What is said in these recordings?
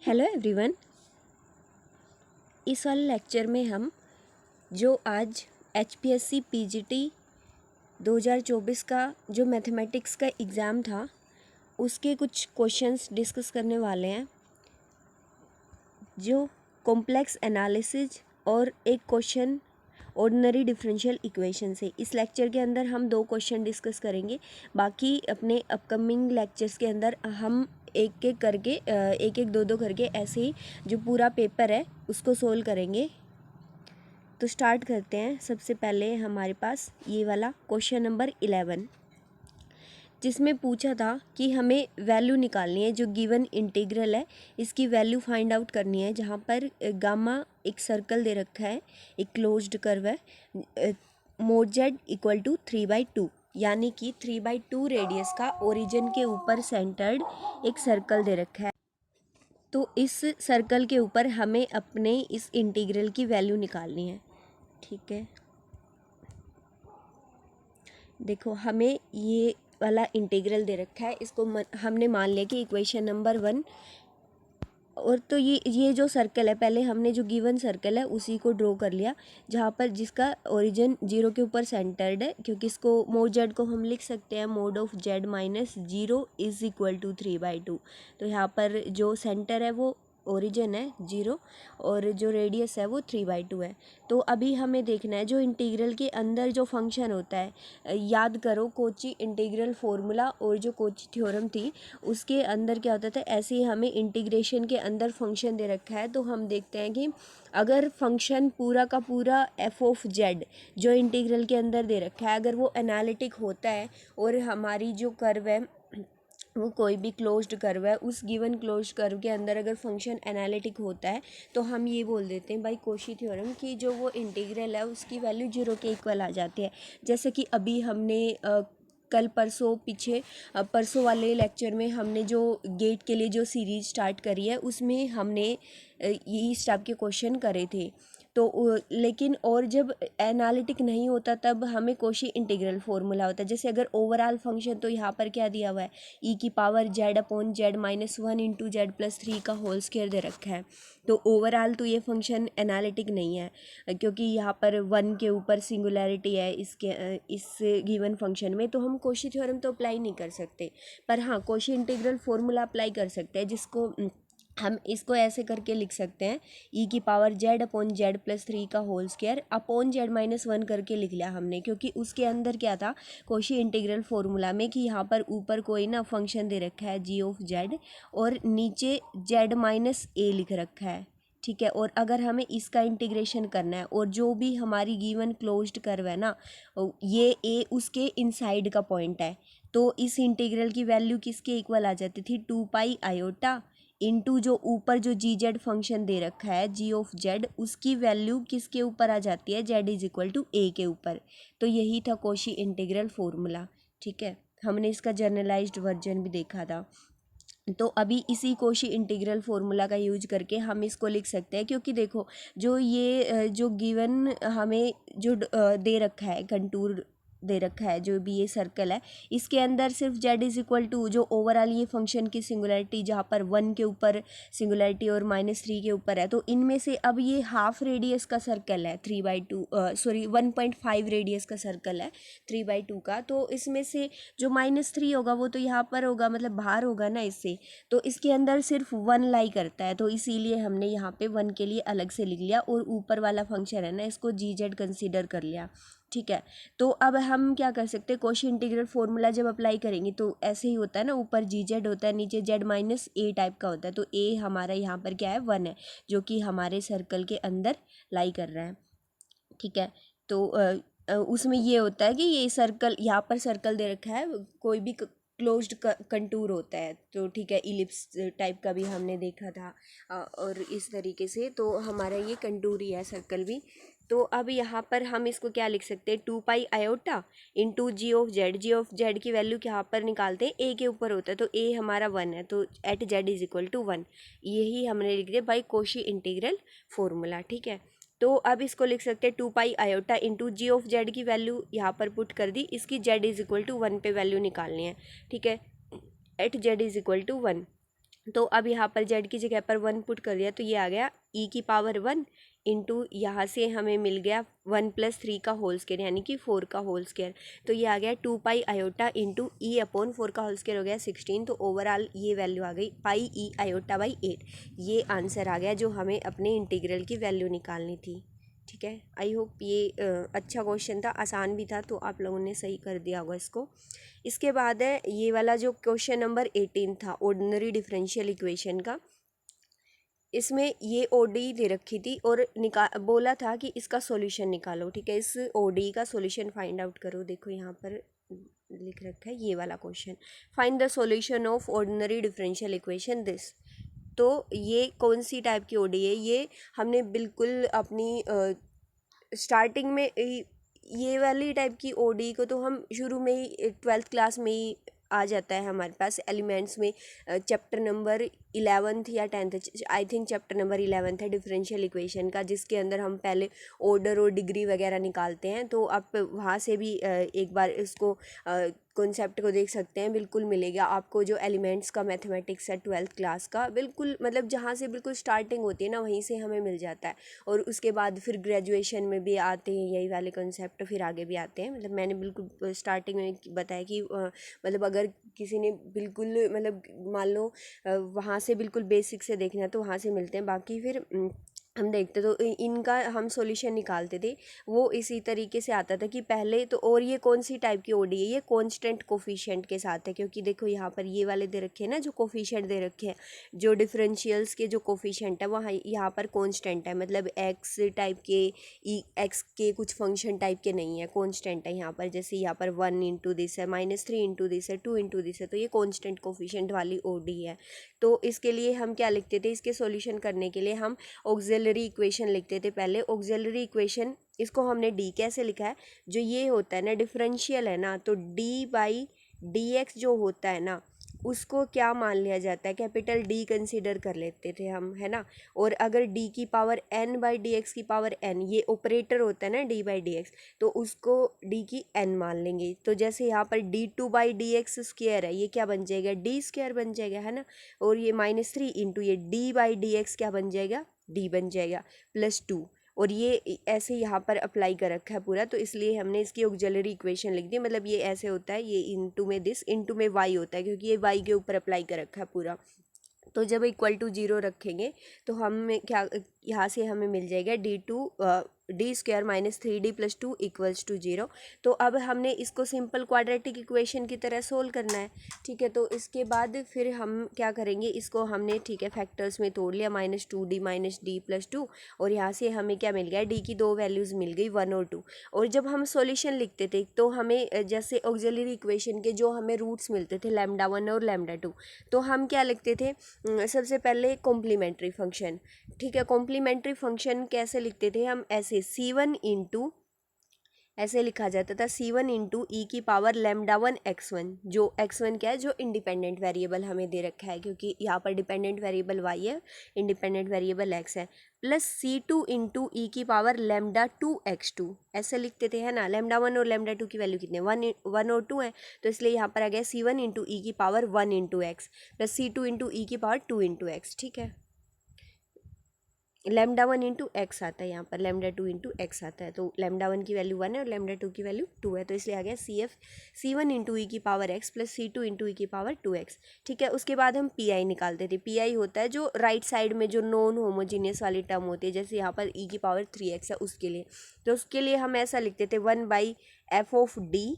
Hello everyone. इस वाले lecture में हम जो आज HPSC PGT 2024 का जो मैथमेटिक्स का एग्ज़ाम था उसके कुछ क्वेश्चंस डिस्कस करने वाले हैं, जो कॉम्प्लेक्स एनालिसिस और एक क्वेश्चन ऑर्डिनरी डिफरेंशियल इक्वेशन से। इस लेक्चर के अंदर हम 2 क्वेश्चन डिस्कस करेंगे, बाकी अपने अपकमिंग लेक्चर्स के अंदर हम एक एक 2 करके ऐसे ही जो पूरा पेपर है उसको सोल्व करेंगे। तो स्टार्ट करते हैं। सबसे पहले हमारे पास ये वाला क्वेश्चन नंबर 11, जिसमें पूछा था कि हमें वैल्यू निकालनी है। जो गिवन इंटीग्रल है इसकी वैल्यू फाइंड आउट करनी है, जहाँ पर गामा एक सर्कल दे रखा है, एक क्लोज्ड कर्व है, मोड जेड इक्वल टू 3/2, यानी कि 3/2 रेडियस का ओरिजिन के ऊपर सेंटर्ड एक सर्कल दे रखा है। तो इस सर्कल के ऊपर हमें अपने इस इंटीग्रल की वैल्यू निकालनी है। ठीक है, देखो हमें ये वाला इंटीग्रल दे रखा है, इसको हमने मान लिया कि इक्वेशन नंबर 1। और तो ये जो सर्कल है, पहले हमने जो गिवन सर्कल है उसी को ड्रॉ कर लिया, जहाँ पर जिसका ओरिजिन 0 के ऊपर सेंटर्ड है, क्योंकि इसको मोड जेड को हम लिख सकते हैं mode of z minus 0 is equal to 3/2। तो यहाँ पर जो सेंटर है वो ओरिजिन है 0 और जो रेडियस है वो 3/2 है। तो अभी हमें देखना है जो इंटीग्रल के अंदर जो फंक्शन होता है, याद करो कोची इंटीग्रल फॉर्मूला और जो कोची थ्योरम थी उसके अंदर क्या होता था। ऐसे ही हमें इंटीग्रेशन के अंदर फंक्शन दे रखा है, तो हम देखते हैं कि अगर फंक्शन पूरा का पूरा एफ ऑफ जेड जो इंटीग्रल के अंदर दे रखा है, अगर वो एनालिटिक होता है और हमारी जो कर्व है वो कोई भी क्लोज्ड कर्व है, उस गिवन क्लोज्ड कर्व के अंदर अगर फंक्शन एनालिटिक होता है तो हम ये बोल देते हैं बाई कोशी थ्योरम कि जो वो इंटीग्रल है उसकी वैल्यू 0 के इक्वल आ जाती है। जैसे कि अभी हमने कल परसों वाले लेक्चर में हमने जो गेट के लिए जो सीरीज स्टार्ट करी है उसमें हमने इस टाइप के क्वेश्चन करे थे। तो लेकिन और जब एनालिटिक नहीं होता तब हमें कोशी इंटीग्रल फॉर्मूला होता है। जैसे अगर ओवरऑल फंक्शन, तो यहाँ पर क्या दिया हुआ है, ई की power z upon z minus 1 into Z plus 3 का होल स्क्वायर दे रखा है। तो ओवरऑल तो ये फंक्शन एनालिटिक नहीं है, क्योंकि यहाँ पर 1 के ऊपर सिंगुलैरिटी है इस गिवन फंक्शन में, तो हम कोशी थ्योरम तो अप्लाई नहीं कर सकते। पर हाँ, कोशी इंटीग्रल फॉर्मूला अप्लाई कर सकते हैं, जिसको हम इसको ऐसे करके लिख सकते हैं, ई की power z upon z plus 3 का whole square upon z minus 1 करके लिख लिया हमने, क्योंकि उसके अंदर क्या था कोशी इंटीग्रल फॉर्मूला में कि यहाँ पर ऊपर कोई ना फंक्शन दे रखा है जी ऑफ जेड और नीचे जेड माइनस ए लिख रखा है। ठीक है, और अगर हमें इसका इंटीग्रेशन करना है और जो भी हमारी गिवन क्लोज्ड कर्व है ना, ये ए उसके इनसाइड का पॉइंट है, तो इस इंटीग्रल की वैल्यू किसके इक्वल आ जाती थी, 2 पाई आयोटा इंटू जो ऊपर जो जी जेड फंक्शन दे रखा है जी ऑफ जेड, उसकी वैल्यू किसके ऊपर आ जाती है, जेड इज इक्वल टू ए के ऊपर। तो यही था कोशी इंटीग्रल फॉर्मूला। ठीक है, हमने इसका जर्नलाइज्ड वर्जन भी देखा था। तो अभी इसी कोशी इंटीग्रल फॉर्मूला का यूज करके हम इसको लिख सकते हैं, क्योंकि देखो जो ये जो गिवन हमें जो दे रखा है, कंटूर दे रखा है, जो भी ये सर्कल है, इसके अंदर सिर्फ z इज इक्वल टू जो ओवरऑल ये फंक्शन की सिंगुलैरिटी, जहाँ पर 1 के ऊपर सिंगुलैरिटी और -3 के ऊपर है, तो इनमें से अब ये हाफ रेडियस का सर्कल है 1.5 रेडियस का सर्कल है 3/2 का। तो इसमें से जो -3 होगा वो तो यहाँ पर होगा, मतलब बाहर होगा ना इससे, तो इसके अंदर सिर्फ 1 लाई करता है, तो इसीलिए हमने यहाँ पे 1 के लिए अलग से लिख लिया और ऊपर वाला फंक्शन है ना इसको जी जेड कंसिडर कर लिया। ठीक है, तो अब हम क्या कर सकते हैं, कोशी इंटीग्रल फॉर्मूला जब अप्लाई करेंगे तो ऐसे ही होता है ना, ऊपर जी जेड होता है, नीचे जेड माइनस ए टाइप का होता है। तो ए हमारा यहाँ पर क्या है, 1 है, जो कि हमारे सर्कल के अंदर लाई कर रहा है। ठीक है, तो उसमें ये होता है कि ये सर्कल, यहाँ पर सर्कल दे रखा है, कोई भी क्लोज्ड कंटूर होता है, तो ठीक है, इलिप्स टाइप का भी हमने देखा था, और इस तरीके से तो हमारा ये कंटूर ही है, सर्कल भी। तो अब यहाँ पर हम इसको क्या लिख सकते हैं, 2 pi iota into g of z की वैल्यू यहाँ पर निकालते हैं, ए के ऊपर होता है, तो ए हमारा 1 है, तो at z is equal to 1, यही हमने लिख दिया बाई कोशी इंटीग्रल फॉर्मूला। ठीक है, तो अब इसको लिख सकते हैं 2 pi iota into g of z की वैल्यू यहाँ पर पुट कर दी, इसकी जेड इज इक्वल टू 1 पे वैल्यू निकालनी है। ठीक है, at z is equal to 1, तो अब यहाँ पर जेड की जगह पर 1 पुट कर दिया तो ये आ गया ई की पावर 1 इंटू यहाँ से हमें मिल गया 1 + 3 का होल स्क्वायर यानी कि 4 का होल स्क्वायर। तो ये आ गया 2 पाई आयोटा इंटू ई अपॉन 4 का होल स्क्वायर हो गया 16। तो ओवरऑल ये वैल्यू आ गई पाई ई आयोटा बाई 8। ये आंसर आ गया जो हमें अपने इंटीग्रल की वैल्यू निकालनी थी। ठीक है, आई होप ये अच्छा क्वेश्चन था, आसान भी था, तो आप लोगों ने सही कर दिया होगा इसको। इसके बाद है ये वाला जो क्वेश्चन नंबर 18 था ऑर्डिनरी डिफरेंशियल इक्वेशन का। इसमें ये ओडी दे रखी थी और बोला था कि इसका सॉल्यूशन निकालो। ठीक है, इस ओडी का सॉल्यूशन फाइंड आउट करो। देखो यहाँ पर लिख रखा है ये वाला question, find the solution of ordinary differential equation this. तो ये कौन सी टाइप की ओडी है, ये हमने बिल्कुल अपनी स्टार्टिंग में ये वाली टाइप की ओडी को तो हम शुरू में ही 12th क्लास में ही आ जाता है हमारे पास एलिमेंट्स में। चैप्टर नंबर 11th या 10th, I think chapter number 11th है डिफरेंशियल इक्वेशन का, जिसके अंदर हम पहले ऑर्डर और डिग्री वगैरह निकालते हैं। तो आप वहाँ से भी एक बार इसको कॉन्सेप्ट को देख सकते हैं, बिल्कुल मिलेगा आपको जो एलिमेंट्स का मैथमेटिक्स है 12th क्लास का, बिल्कुल मतलब जहाँ से बिल्कुल स्टार्टिंग होती है ना वहीं से हमें मिल जाता है। और उसके बाद फिर ग्रेजुएशन में भी आते हैं यही वाले कॉन्सेप्ट, फिर आगे भी आते हैं। मतलब मैंने बिल्कुल स्टार्टिंग में बताया कि मतलब अगर किसी ने बिल्कुल मतलब मान लो वहाँ से बिल्कुल बेसिक से देखना है तो वहाँ से मिलते हैं। बाकी फिर हम देखते तो इनका हम सॉल्यूशन निकालते थे, वो इसी तरीके से आता था कि पहले तो। और ये कौन सी टाइप की ओडी है, ये कांस्टेंट कोफिशिएंट के साथ है, क्योंकि देखो यहाँ पर ये वाले दे रखे हैं ना जो कोफिशिएंट दे रखे हैं, जो डिफरेंशियल्स के जो कोफिशिएंट है वहाँ यहाँ पर कांस्टेंट है। मतलब एक्स टाइप के एक्स के कुछ फंक्शन टाइप के नहीं है, कांस्टेंट है यहाँ पर। जैसे यहाँ पर 1 इंटू दिस है, -3 इंटू दिस है, 2 इंटू दिस है, तो ये कांस्टेंट कोफिशिएंट वाली ओडी है। तो इसके लिए हम क्या लिखते थे, इसके सॉल्यूशन करने के लिए हम ऑक्सिलरी इक्वेशन लिखते थे पहले। ऑक्सिलरी इक्वेशन इसको हमने डी कैसे लिखा है, जो ये होता है ना डिफरेंशियल है ना, तो डी बाई डी एक्स जो होता है ना उसको क्या मान लिया जाता है, कैपिटल डी कंसीडर कर लेते थे हम, है ना। और अगर डी की power n by D x की पावर n, ये ऑपरेटर होता है ना डी बाई डी एक्स, तो उसको डी की n मान लेंगे। तो जैसे यहाँ पर d2 by D x square है, ये क्या बन जाएगा, डी स्क्वायर बन जाएगा, है ना। और ये -3 इंटू ये डी बाई डी एक्स क्या बन जाएगा, डी बन जाएगा, +2। और ये ऐसे यहाँ पर अप्लाई कर रखा है पूरा, तो इसलिए हमने इसकी ऑक्सिलरी इक्वेशन लिख दी। मतलब ये ऐसे होता है, ये इंटू में दिस इंटू में वाई होता है, क्योंकि ये वाई के ऊपर अप्लाई कर रखा है पूरा। तो जब इक्वल टू 0 रखेंगे तो हम क्या, यहाँ से हमें मिल जाएगा डी स्क्वायर -3d + 2 = 0। तो अब हमने इसको सिंपल क्वाड्रेटिक इक्वेशन की तरह सोल्व करना है। ठीक है, तो इसके बाद फिर हम क्या करेंगे, इसको हमने ठीक है फैक्टर्स में तोड़ लिया, -2d -d + 2। और यहाँ से हमें क्या मिल गया, डी की दो वैल्यूज़ मिल गई 1 और 2। और जब हम सॉल्यूशन लिखते थे तो हमें जैसे ऑक्सिलरी इक्वेशन के जो हमें रूट्स मिलते थे λ1 और λ2, तो हम क्या लिखते थे, सबसे पहले कॉम्प्लीमेंट्री फंक्शन। ठीक है, कॉम्प्लीमेंट्री फंक्शन कैसे लिखते थे हम, ऐसे C1 इंटू, ऐसे लिखा जाता था C1 इंटू ई की पावर λ1 x1। जो x1 क्या है, जो इंडिपेंडेंट वेरिएबल हमें दे रखा है, क्योंकि यहाँ पर डिपेंडेंट वेरिएबल y है, इंडिपेंडेंट वेरिएबल x है, प्लस C2 इंटू ई की पावर λ2 x2। ऐसे लिखते थे, है ना। λ1 और λ2 की वैल्यू कितने, 1 और 2 है, तो इसलिए यहाँ पर आ गया C1 इंटू ई की power 1 into x plus C2 into e की पावर 2 इंटू एक्स। ठीक है, λ1 इंटू एक्स आता है, यहाँ पर λ2 इंटू एक्स आता है। तो λ1 की वैल्यू 1 है और λ2 की वैल्यू 2 है, तो इसलिए आ गया C1 इंटू ई की power x plus C2 into e की पावर 2x। ठीक है, उसके बाद हम PI निकालते थे। PI होता है जो राइट साइड में जो नॉन होमोजीनियस वाली टर्म होती है, जैसे यहाँ पर ई की पावर 3x है उसके लिए। तो उसके लिए हम ऐसा लिखते थे 1/f(d)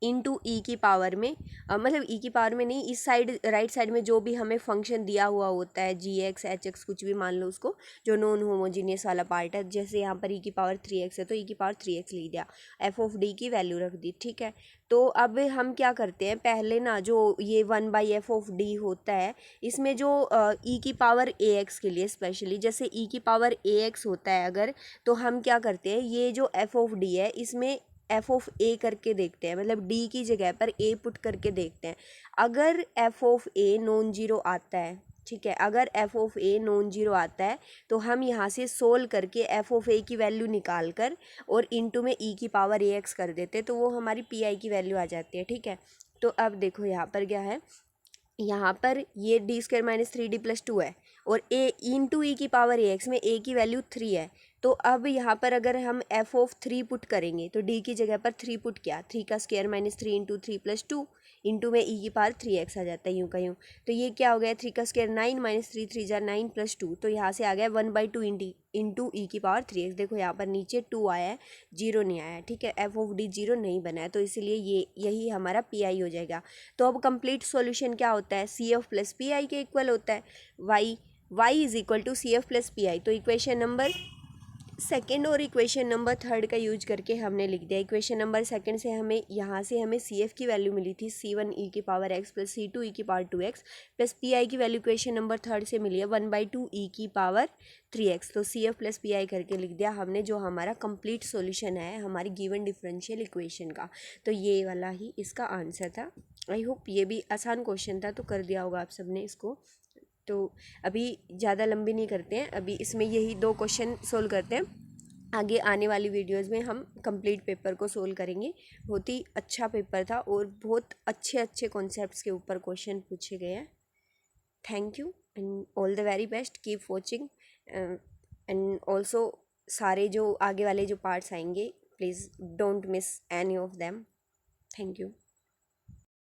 इंटू ई की पावर में, मतलब ई की पावर में नहीं, इस साइड राइट साइड में जो भी हमें फंक्शन दिया हुआ होता है gx hx कुछ भी मान लो उसको, जो नॉन होमोजीनियस वाला पार्ट है। जैसे यहाँ पर ई की पावर 3x है तो ई की पावर 3x लिख दिया, f(d) की वैल्यू रख दी। ठीक है, तो अब हम क्या करते हैं, पहले ना जो ये 1/f(d) होता है, इसमें जो ई की पावर ax के लिए स्पेशली, जैसे ई की पावर ax होता है अगर, तो हम क्या करते हैं, ये जो f(d) है इसमें f(a) करके देखते हैं, मतलब d की जगह पर a पुट करके देखते हैं। अगर f(a) नॉन जीरो आता है, ठीक है, अगर f(a) नॉन जीरो आता है तो हम यहाँ से सोल्व करके f(a) की वैल्यू निकाल कर और इनटू में e की पावर ax कर देते हैं, तो वो हमारी pi की वैल्यू आ जाती है। ठीक है, तो अब देखो यहाँ पर क्या है, यहाँ पर ये डी स्क्वायर माइनस 3d+2 है और ए इंटू ई की पावर ए एक्स में ए की वैल्यू 3 है। तो अब यहाँ पर अगर हम एफ ऑफ 3 पुट करेंगे तो डी की जगह पर 3 पुट किया, 3 का स्क्वायर माइनस 3 इंटू 3+2 इंटू में ई की पावर 3x आ जाता है यूँ का यूँ। तो ये क्या हो गया, 3 का स्क्वायर 9 माइनस 3 3 जा 9+2, तो यहाँ से आ गया 1/2 इंटू ई की पावर 3x। देखो यहाँ पर नीचे 2 आया है, 0 नहीं आया है, ठीक है, एफ ऑफ डी 0 नहीं बना है, तो इसलिए ये यही हमारा पी आई हो जाएगा। तो अब कंप्लीट सॉल्यूशन क्या होता है, C F plus P I के इक्वल होता है, y is equal to C F plus P I. तो इक्वेशन नंबर सेकेंड और इक्वेशन नंबर थर्ड का यूज करके हमने लिख दिया। इक्वेशन नंबर सेकंड से हमें यहाँ से हमें सी एफ की वैल्यू मिली थी c1 e की power x plus c2 e की पावर 2x प्लस पी आई की वैल्यू इक्वेशन नंबर थर्ड से मिली है 1/2 e की पावर 3x। तो C F plus P I करके लिख दिया हमने, जो हमारा कंप्लीट सॉल्यूशन है हमारी गिवन डिफरेंशियल इक्वेशन का। तो ये वाला ही इसका आंसर था। आई होप ये भी आसान क्वेश्चन था, तो कर दिया होगा आप सबने इसको। तो अभी ज़्यादा लंबी नहीं करते हैं, अभी इसमें यही 2 क्वेश्चन सोल्व करते हैं। आगे आने वाली वीडियोस में हम कंप्लीट पेपर को सोल्व करेंगे। बहुत ही अच्छा पेपर था और बहुत अच्छे अच्छे कॉन्सेप्ट्स के ऊपर क्वेश्चन पूछे गए हैं। Thank you and all the very best, keep watching and also सारे जो आगे वाले जो पार्ट्स आएंगे, please don't miss any of them. Thank you.